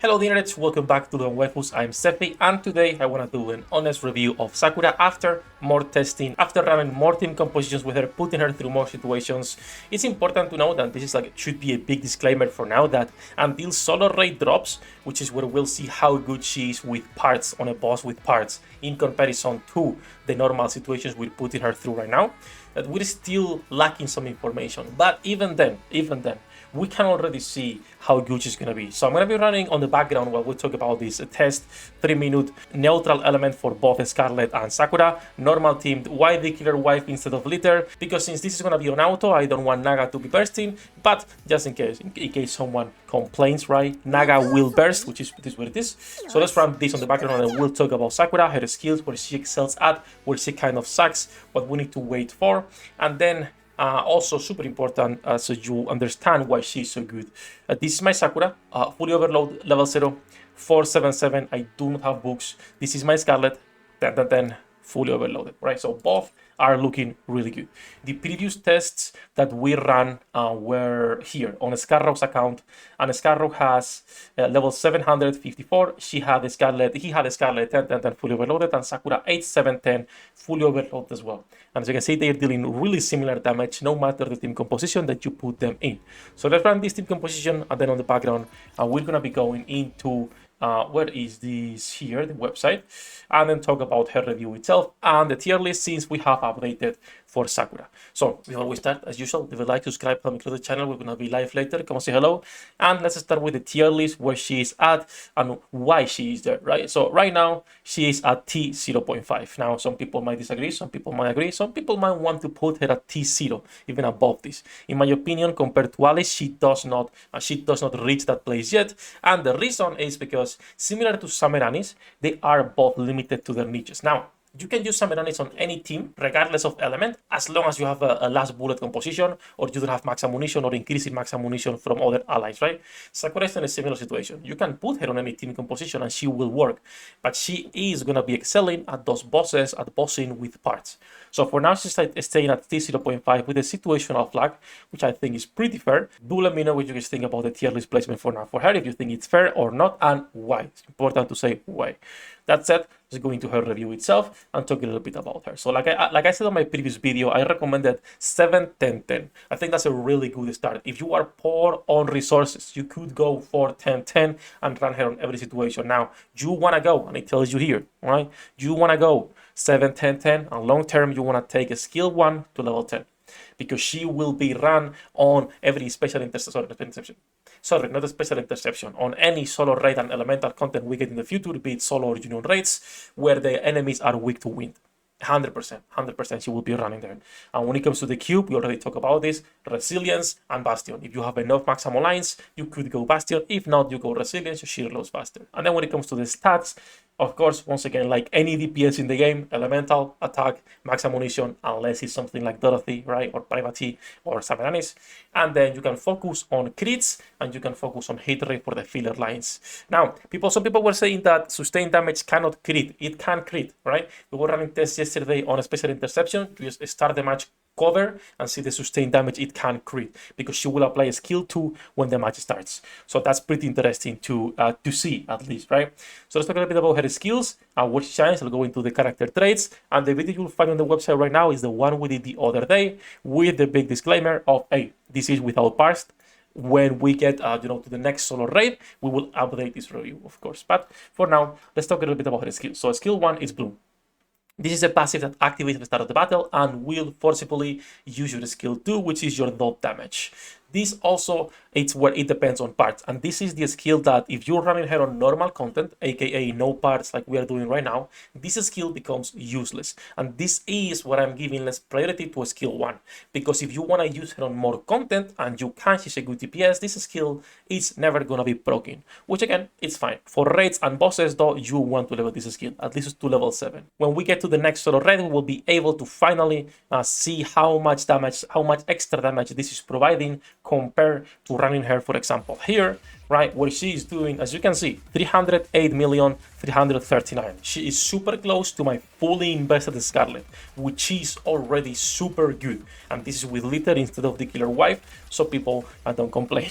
Hello Dinnerets, welcome back to the Waifus. I'm Sefhi, and today I want to do an honest review of Sakura after more testing, after running more team compositions with her, putting her through more situations. It's important to know that this is should be a big disclaimer for now that until solo rate drops, which is where we'll see how good she is with parts on a boss with parts in comparison to the normal situations we're putting her through right now, that we're still lacking some information. But even then, we can already see how good she's going to be. So I'm going to be running on the background while we talk about this test 3-minute neutral element for both Scarlet and Sakura, normal teamed YD killer wife instead of litter, because since this is going to be on auto, I don't want Naga to be bursting, but just in case someone complains, right, Naga will burst, which is what it is. So let's run this on the background and we'll talk about Sakura, her skills, where she excels at, where she kind of sucks, what we need to wait for, and then also super important so you understand why she's so good. This is my Sakura, fully overload, level 0, 477. I do not have books. This is my Scarlet, 10, fully overloaded, right? So both are looking really good. The previous tests that we ran were here on Scarrow's account, and Scarrow has level 754. He had a Scarlet 10 fully overloaded, and Sakura 8710 fully overloaded as well. And as you can see, they're dealing really similar damage no matter the team composition that you put them in. So let's run this team composition, and then on the background we're gonna be going into where is this here, the website, and then talk about her review itself and the tier list since we have updated for Sakura. So before we start, as usual, if you like, subscribe, help me grow the channel. We're gonna be live later. Come and say hello, and let's start with the tier list, where she is at and why she is there, right? So right now she is at T0.5. Now some people might disagree, some people might agree, some people might want to put her at T0, even above this. In my opinion, compared to Alice, she does not reach that place yet, and the reason is because similar to Sameranis, they are both limited to their niches. Now, you can use Sameranis on any team, regardless of element, as long as you have a last bullet composition, or you don't have max ammunition or increasing max ammunition from other allies, right? Sakura is in a similar situation. You can put her on any team composition and she will work, but she is going to be excelling at those bosses, at bossing with parts. So for now, she's staying at T0.5 with a situational flag, which I think is pretty fair. Do let me know what you guys think about the tier list placement for now for her, if you think it's fair or not, and why. It's important to say why. That said, let's go into her review itself and talk a little bit about her. So like I said on my previous video, I recommended 7-10-10. I think that's a really good start. If you are poor on resources, you could go for 10-10 and run her on every situation. Now, you want to go, and it tells you here, right? You want to go 7-10-10, and long term, you want to take a skill 1 to level 10. Because she will be run on every special interception. Sorry, not a special interception. On any solo raid and elemental content we get in the future, be it solo or union raids, where the enemies are weak to wind. 100% she will be running there. And when it comes to the cube, we already talked about this, resilience and bastion. If you have enough maximum lines, you could go bastion. If not, you go resilience, she reloads faster. And then when it comes to the stats, of course, once again, like any DPS in the game, elemental, attack, max ammunition, unless it's something like Dorothy, right, or Private or Sameranis. And then you can focus on crits, and you can focus on hit rate for the filler lines. Now, some people were saying that sustained damage cannot crit. It can crit, right? We were running tests yesterday on a special interception to just start the match cover and see the sustained damage it can crit, because she will apply a skill 2 when the match starts. So that's pretty interesting to see, at least, right? So let's talk a little bit about her skills and what she shines. I'll go into the character traits, and the video you'll find on the website right now is the one we did the other day with the big disclaimer of, hey, this is without parts. When we get to the next solo raid, we will update this review, of course. But for now, let's talk a little bit about her skills. So skill 1 is Bloom. This is a passive that activates at the start of the battle and will forcibly use your skill 2, which is your dot damage. This also, it's where it depends on parts. And this is the skill that if you're running her on normal content, aka no parts like we are doing right now, this skill becomes useless. And this is what I'm giving less priority to skill 1. Because if you want to use her on more content, and you can, she's a good DPS, this skill is never going to be broken. Which again, it's fine. For raids and bosses though, you want to level this skill, at least to level 7. When we get to the next solo raid, we will be able to finally see how much extra damage this is providing compared to running her, for example, here, right, where she is doing, as you can see, 308,339. She is super close to my fully invested Scarlet, which is already super good. And this is with Litter instead of the killer wife, so people don't complain.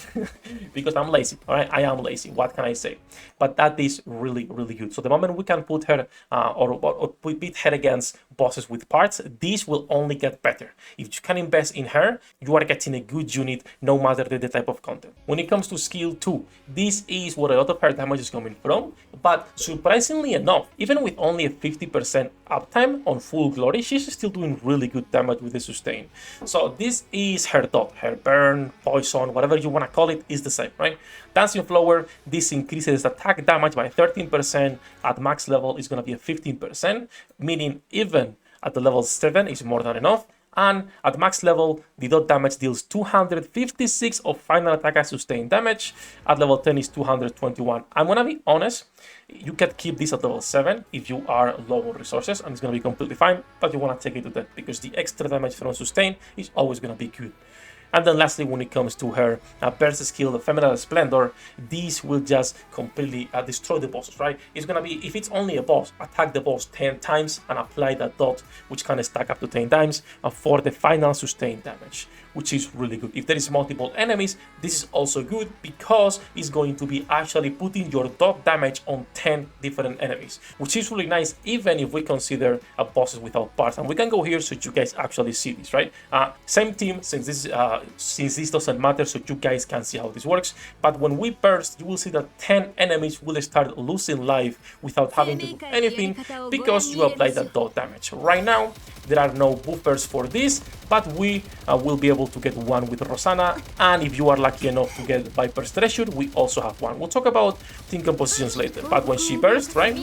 Because I'm lazy, all right? I am lazy, what can I say? But that is really, really good. So the moment we can put her or beat her against bosses with parts, this will only get better. If you can invest in her, you are getting a good unit no matter the type of content. When it comes to skill 2, this is where a lot of her damage is coming from, but surprisingly enough, even with only a 50% uptime on full glory, she's still doing really good damage with the sustain. So this is her dot, her burn, poison, whatever you want to call it, is the same, right? Dancing Flower, this increases attack damage by 13%, at max level is going to be a 15%, meaning even at the level 7 is more than enough. And at max level, the dot damage deals 256 of final attack and sustained damage. At level 10 is 221. I'm gonna be honest, you can keep this at level 7 if you are low on resources, and it's gonna be completely fine, but you wanna take it to that because the extra damage from sustain is always gonna be good. And then lastly, when it comes to her burst skill, the Feminine Splendor, these will just completely destroy the bosses, right? It's gonna be, if it's only a boss, attack the boss 10 times and apply that dot, which can stack up to 10 times for the final sustained damage, which is really good. If there is multiple enemies, this is also good because it's going to be actually putting your dot damage on 10 different enemies, which is really nice, even if we consider bosses without parts. And we can go here so you guys actually see this, right? Same team, since this doesn't matter, so you guys can see how this works. But when we burst, you will see that 10 enemies will start losing life without having to do anything because you apply that dot damage. Right now, there are no buffers for this, but we will be able to get one with Rosanna, and if you are lucky enough to get Viper's Treasure, we also have one. We'll talk about team compositions later, but when she bursts, right,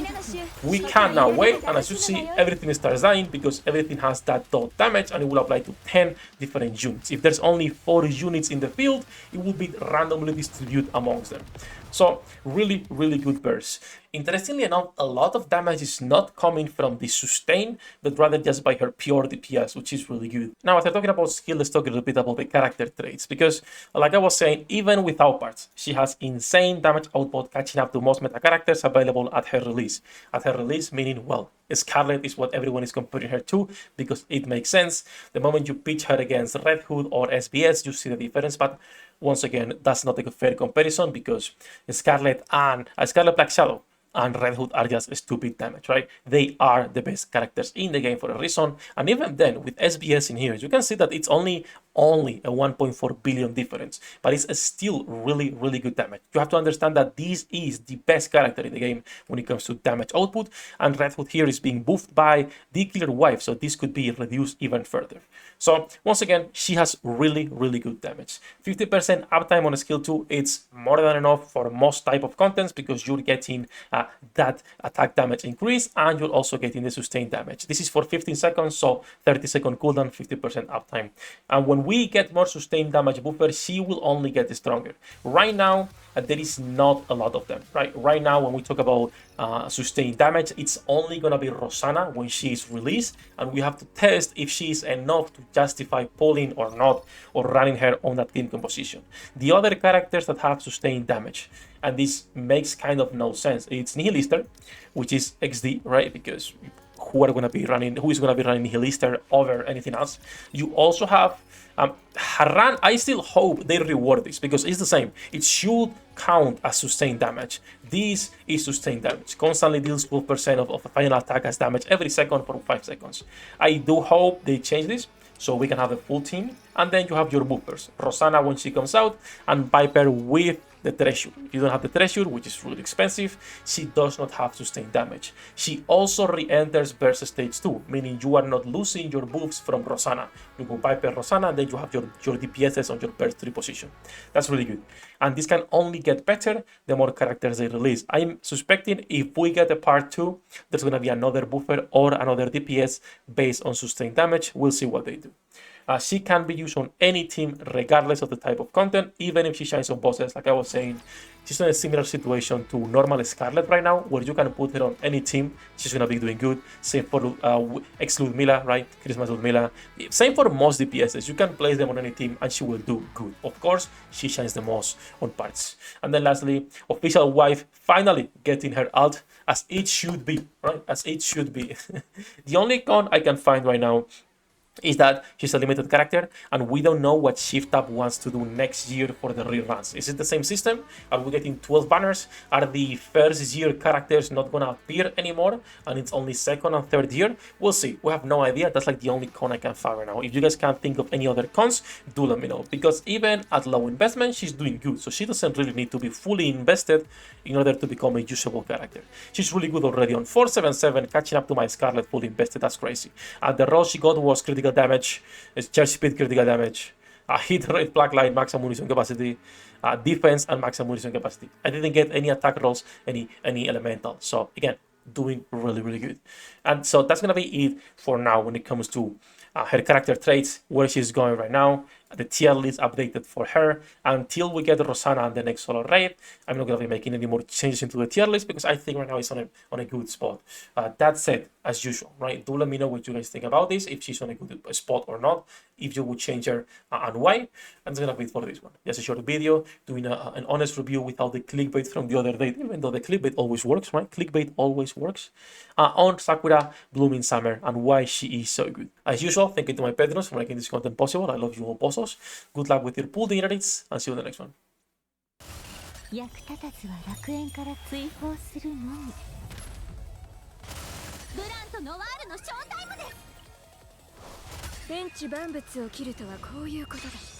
we can now wait, and as you see, everything starts dying because everything has that dot damage, and it will apply to 10 different units. If there's only 4 units in the field, it will be randomly distributed amongst them. So really, really good burst. Interestingly enough, a lot of damage is not coming from the sustain, but rather just by her pure DPS, which is really good. Now, after talking about skill, let's talk a little bit about the character traits, because like I was saying, even without parts, she has insane damage output, catching up to most meta characters available at her release. At her release, meaning, well, Scarlet is what everyone is comparing her to, because it makes sense. The moment you pitch her against Red Hood or SBS, you see the difference, but once again, that's not a fair comparison because Scarlet Black Shadow and Red Hood are just stupid damage, right? They are the best characters in the game for a reason. And even then, with SBS in here, you can see that it's only a 1.4 billion difference, but it's still really, really good damage. You have to understand that this is the best character in the game when it comes to damage output, and Red Hood here is being buffed by the killer wife, so this could be reduced even further. So once again, she has really, really good damage. 50% uptime on skill 2, it's more than enough for most type of contents because you're getting that attack damage increase, and you're also getting the sustained damage. This is for 15 seconds, so 30-second cooldown, 50% uptime. And when we get more sustained damage buffer, she will only get stronger. Right now, there is not a lot of them, right? Right now, when we talk about sustained damage, it's only gonna be Rosanna when she is released, and we have to test if she is enough to justify pulling or not, or running her on that team composition. The other characters that have sustained damage, and this makes kind of no sense, it's Nihilister, which is XD, right? Because who is going to be running Nihilister over anything else? You also have Haran. I still hope they reward this because it's the same. It should count as sustained damage. This is sustained damage. Constantly deals 12% of a final attack as damage every second for 5 seconds. I do hope they change this so we can have a full team. And then you have your buffers. Rosanna when she comes out, and Viper with the Treasure. If you don't have the Treasure, which is really expensive, she does not have sustained damage. She also re-enters Burst Stage 2, meaning you are not losing your buffs from Rosanna. You go Viper Rosanna, and then you have your DPSs on your Burst 3 position. That's really good. And this can only get better the more characters they release. I'm suspecting if we get a part 2, there's going to be another buffer or another DPS based on sustained damage. We'll see what they do. She can be used on any team regardless of the type of content, even if she shines on bosses. Like I was saying, she's in a similar situation to normal Scarlet right now, where you can put her on any team, she's gonna be doing good. Same for ex-Ludmilla, right? Christmas Ludmilla. Same for most DPSs. You can place them on any team and she will do good. Of course, she shines the most on parts. And then lastly, official wife finally getting her ult, as it should be, right? As it should be. The only con I can find right now is that she's a limited character and we don't know what Shift Up wants to do next year for the reruns. Is it the same system? Are we getting 12 banners? Are the first year characters not gonna appear anymore and it's only second and third year? We'll see. We have no idea. That's like the only con I can find right now. If you guys can't think of any other cons, do let me know, because even at low investment she's doing good, so she doesn't really need to be fully invested in order to become a usable character. She's really good already on 477, catching up to my Scarlet fully invested. That's crazy. The role she got was critical damage, charge speed, critical damage, hit rate, black light, max ammunition capacity, defense, and max ammunition capacity. I didn't get any attack rolls, any elemental. So again, doing really good. And so that's gonna be it for now when it comes to her character traits, where she's going right now, the tier list updated for her. Until we get Rosanna and the next solo raid, I'm not going to be making any more changes into the tier list, because I think right now it's on a good spot. That said, as usual, right, do let me know what you guys think about this, if she's on a good spot or not, if you would change her and why. And that's going to be it for this one. Just a short video doing an honest review without the clickbait from the other day, even though the clickbait always works, right? Clickbait always works. On Sakura Blooming Summer and why she is so good. As usual, thank you to my patrons for making this content possible. I love you all, bossos. Good luck with your pool dignitaries, and see you in the next one. 役立たずは楽園から追放するのみ。ブランとノワールのショータイムです。天地万物を切るとはこういうことだ。